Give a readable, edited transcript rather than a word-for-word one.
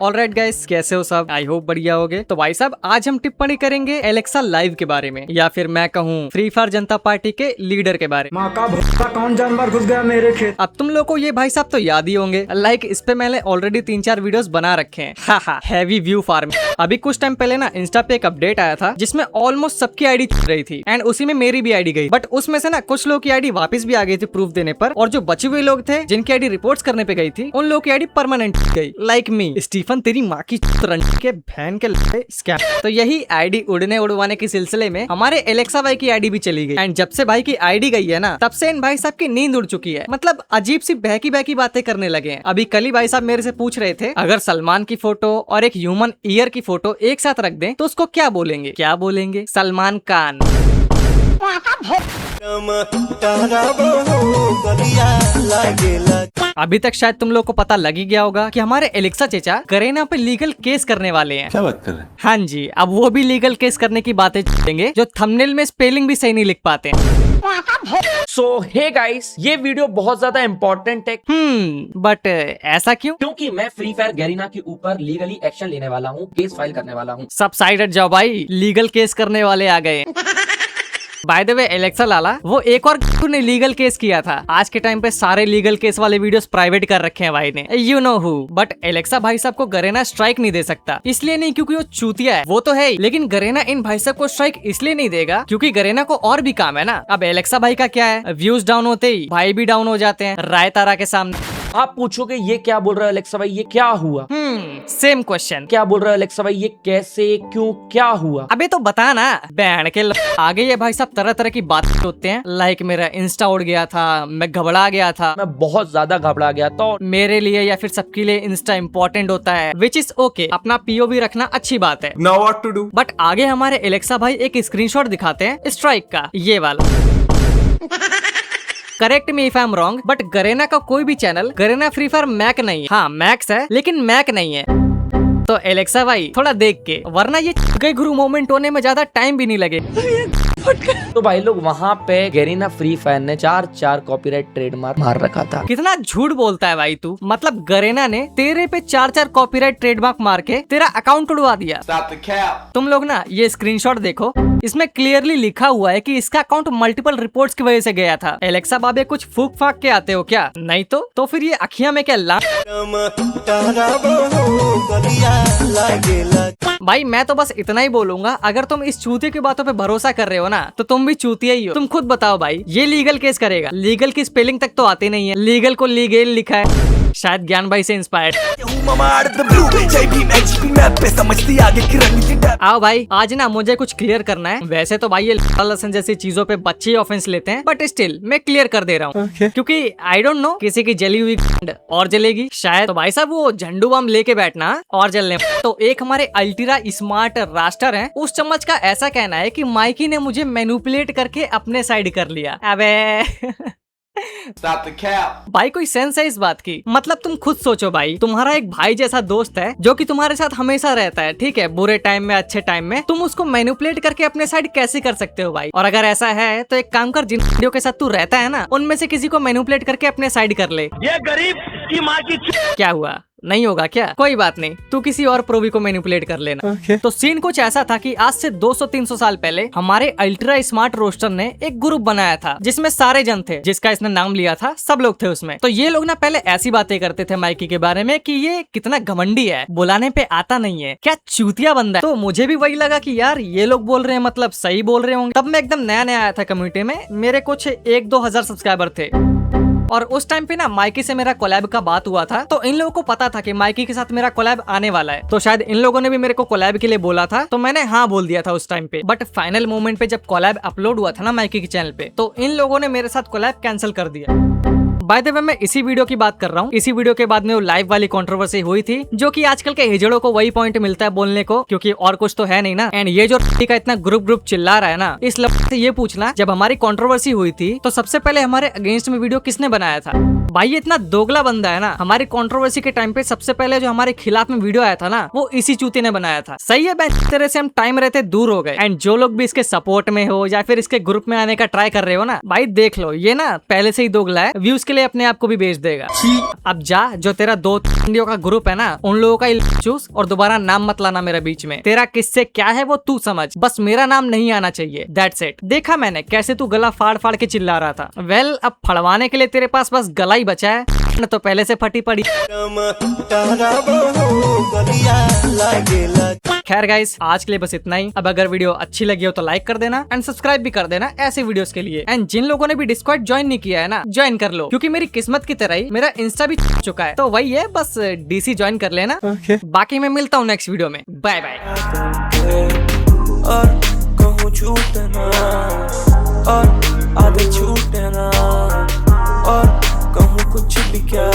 Alright guys, कैसे हो सब? आई होप बढ़िया होगे। तो भाई साहब आज हम टिप्पणी करेंगे एलेक्सा लाइव के बारे में, या फिर मैं कहूँ फ्री फायर जनता पार्टी के लीडर के बारे में। माँ का भूखा कौन जानवर घुस गया मेरे खेत। अब तुम लोग को ये भाई साहब तो याद ही होंगे, लाइक इस पे मैंने ऑलरेडी 3-4 वीडियोस बना रखे हैं। हा हैवी व्यू फार्म। अभी कुछ टाइम पहले ना इंस्टा पे एक अपडेट आया था जिसमें ऑलमोस्ट सबकी आईडी चल रही थी एंड उसी में मेरी भी आईडी गई, बट उसमें से ना कुछ लोग की आईडी वापस भी आ गई थी प्रूफ देने पर, और जो बचे हुए लोग थे जिनकी आईडी रिपोर्ट्स करने पे गई थी उन लोग की आईडी परमानेंट गई। लाइक मी, स्टीफन तेरी माँ की के बहन के स्कैम। तो यही आईडी उड़ने उड़वाने के सिलसिले में हमारे एलेक्सा भाई की आईडी भी चली गई एंड जब से भाई की आईडी गई है ना तब से इन भाई साहब की नींद उड़ चुकी है। मतलब अजीब सी बहकी बहकी बातें करने लगे हैं। अभी कल ही भाई साहब मेरे से पूछ रहे थे अगर सलमान की फोटो और एक ह्यूमन ईयर की फोटो एक साथ रख दें तो उसको क्या बोलेंगे? क्या बोलेंगे? सलमान खान। अभी तक शायद तुम लोग को पता लग ही गया होगा कि हमारे एलेक्सा चेचा करीना पे लीगल केस करने वाले हैं। क्या बात कर रहे हैं? हाँ जी, अब वो भी लीगल केस करने की बातें चलेंगे जो थंबनेल में स्पेलिंग भी सही नहीं लिख पाते हैं। सो हे गाइस, ये वीडियो बहुत ज्यादा इम्पोर्टेंट है। बट ऐसा क्यों? क्योंकि मैं फ्री फायर गैरीना के ऊपर लीगली एक्शन लेने वाला हूँ, केस फाइल करने वाला हूँ। सब साइड हट जाओ भाई, लीगल केस करने वाले आ गए। बाय द वे एलेक्सा लाला, वो एक और ने लीगल केस किया था। आज के टाइम पे सारे लीगल केस वाले वीडियोस प्राइवेट कर रखे हैं भाई ने, you know who. But Alexa भाई साहब को गरीना स्ट्राइक नहीं दे सकता, इसलिए नहीं क्योंकि वो चूतिया है, वो तो है ही, लेकिन गरीना इन भाई साहब को स्ट्राइक इसलिए नहीं देगा क्योंकि गरीना को और भी काम है ना। अब एलेक्सा भाई का क्या है, व्यूज डाउन होते ही भाई भी डाउन हो जाते हैं राय तारा के सामने। आप पूछोगे ये क्या बोल रहा है एलेक्सा भाई, ये क्या हुआ? Same question. क्या बोल रहा है एलेक्सा भाई, ये कैसे, क्यों, क्या हुआ? अबे तो बता ना। बैंड के आगे ये भाई साहब तरह तरह की बातें होते हैं, लाइक मेरा इंस्टा उड़ गया था, मैं घबरा गया था, मैं बहुत ज्यादा घबरा गया था, मेरे लिए या फिर सबके लिए इंस्टा इम्पोर्टेंट होता है, विच इज ओके, अपना पीओवी रखना अच्छी बात है। Now what to do? But आगे हमारे एलेक्सा भाई एक स्क्रीनशॉट दिखाते हैं स्ट्राइक का, ये वाला। Correct me if I am wrong, but Garena का कोई भी channel Garena free fire max नहीं है। हाँ मैक्स है लेकिन मैक नहीं है। तो एलेक्सा भाई थोड़ा देख के, वरना ये गई गुरु मोमेंट होने में ज्यादा टाइम भी नहीं लगे। तो भाई लोग वहाँ पे गैरीना फ्री फायर ने 4 कॉपीराइट ट्रेडमार्क मार रखा था। कितना झूठ बोलता है भाई तू। मतलब गरीना ने तेरे पे 4 कॉपीराइट ट्रेडमार्क मार के तेरा अकाउंट उड़वा दिया। Stop the cap. तुम लोग ना ये स्क्रीनशॉट देखो, इसमें क्लियरली लिखा हुआ है कि इसका अकाउंट मल्टीपल रिपोर्ट्स की वजह से गया था। एलेक्सा बाबे कुछ फूक फाक के आते हो क्या? नहीं तो फिर ये अखियां में क्या भाई मैं तो बस इतना ही बोलूंगा, अगर तुम इस चूतिया की बातों पे भरोसा कर रहे हो ना तो तुम भी चूतिया ही हो। तुम खुद बताओ भाई, ये लीगल केस करेगा, लीगल की स्पेलिंग तक तो आती नहीं है, लीगल को लीगल लिखा है, शायद ज्ञान भाई से इंस्पायर्ड। आओ भाई आज ना मुझे कुछ क्लियर करना है। वैसे तो भाई ये लसन जैसी चीजों पे बच्चे ऑफेंस लेते हैं, बट स्टिल मैं क्लियर कर दे रहा हूँ क्योंकि आई डोंट नो, किसी की जली हुई और जलेगी शायद। तो भाई साहब वो झंडू बम लेके बैठना और जलने। तो एक हमारे अल्टीरा स्मार्ट रास्टर है, उस चम्मच का ऐसा कहना है कि माइकी ने मुझे मैनिपुलेट करके अपने साइड कर लिया। अबे Stop the cap. भाई कोई सेंस है इस बात की? मतलब तुम खुद सोचो भाई, तुम्हारा एक भाई जैसा दोस्त है जो कि तुम्हारे साथ हमेशा रहता है, ठीक है, बुरे टाइम में अच्छे टाइम में, तुम उसको मैनिपुलेट करके अपने साइड कैसे कर सकते हो भाई? और अगर ऐसा है तो एक काम कर, जिन वीडियो के साथ तू रहता है ना उनमें से किसी को मैनिपुलेट करके अपने साइड कर ले। ये गरीब की माँ की क्या हुआ? नहीं होगा क्या? कोई बात नहीं, तू किसी और प्रोवी को मैनिपुलेट कर लेना। तो सीन कुछ ऐसा था कि आज से 200-300 साल पहले हमारे अल्ट्रा स्मार्ट रोस्टर ने एक ग्रुप बनाया था जिसमें सारे जन थे, जिसका इसने नाम लिया था, सब लोग थे उसमें। तो ये लोग ना पहले ऐसी बातें करते थे माइकी के बारे में कि ये कितना घमंडी है, बुलाने पे आता नहीं है, क्या चूतिया बंदा है। तो मुझे भी वही लगा कि यार ये लोग बोल रहे हैं मतलब सही बोल रहे होंगे। तब मैं एकदम नया नया आया था कम्युनिटी में, मेरे कुछ 1-2 हजार सब्सक्राइबर थे और उस टाइम पे ना माइकी से मेरा कोलैब का बात हुआ था। तो इन लोगों को पता था कि माइकी के साथ मेरा कोलैब आने वाला है, तो शायद इन लोगों ने भी मेरे को कोलैब के लिए बोला था, तो मैंने हाँ बोल दिया था उस टाइम पे। बट फाइनल मोमेंट पे जब कोलैब अपलोड हुआ था ना माइकी के चैनल पे, तो इन लोगों ने मेरे साथ कोलैब कैंसिल कर दिया। बाय द वे मैं इसी वीडियो की बात कर रहा हूँ। इसी वीडियो के बाद में वो लाइव वाली कंट्रोवर्सी हुई थी, जो कि आजकल के हिजड़ों को वही पॉइंट मिलता है बोलने को, क्योंकि और कुछ तो है नहीं ना। एंड ये जो का इतना ग्रुप चिल्ला रहा है ना, इस से ये पूछना, जब हमारी कंट्रोवर्सी हुई थी तो सबसे पहले हमारे अगेंस्ट में वीडियो किसने बनाया था? भाई ये इतना दोगला बंदा है ना, हमारी कंट्रोवर्सी के टाइम पे सबसे पहले जो हमारे खिलाफ में वीडियो आया था ना, वो इसी चूती ने बनाया था। सही है, इस तरह से हम टाइम रहते दूर हो गए। एंड जो लोग भी इसके सपोर्ट में हो या फिर इसके ग्रुप में आने का ट्राई कर रहे हो ना, भाई देख लो ये ना पहले से ही दोगला है, व्यूज के लिए अपने आप को भी बेच देगा। अब जा, जो तेरा 2 इंडियो का ग्रुप है ना, उन लोगों का चूस और दोबारा नाम मत लाना मेरे बीच में। तेरा किससे क्या है वो तू समझ, बस मेरा नाम नहीं आना चाहिए, दैट्स इट। देखा मैंने कैसे तू गला फाड़ फाड़ के चिल्ला रहा था। वेल, अब फड़वाने के लिए तेरे पास बस गला ही बचा है, न तो पहले से फटी पड़ी। खैर गाइस, आज के लिए बस इतना ही। अब अगर वीडियो अच्छी लगी हो तो लाइक कर देना एंड सब्सक्राइब भी कर देना ऐसे वीडियोस के लिए। एंड जिन लोगों ने भी डिस्कॉर्ड ज्वाइन नहीं किया है ना, ज्वाइन कर लो, क्योंकि मेरी किस्मत की तरह ही मेरा इंस्टा भी चुका है, तो वही है, बस डीसी ज्वाइन कर लेना। बाकी मैं मिलता हूँ नेक्स्ट वीडियो में, बाय बाय। और कहूँ छूटे ना, और आधे छूटे ना, और कहूँ कुछ भी क्या।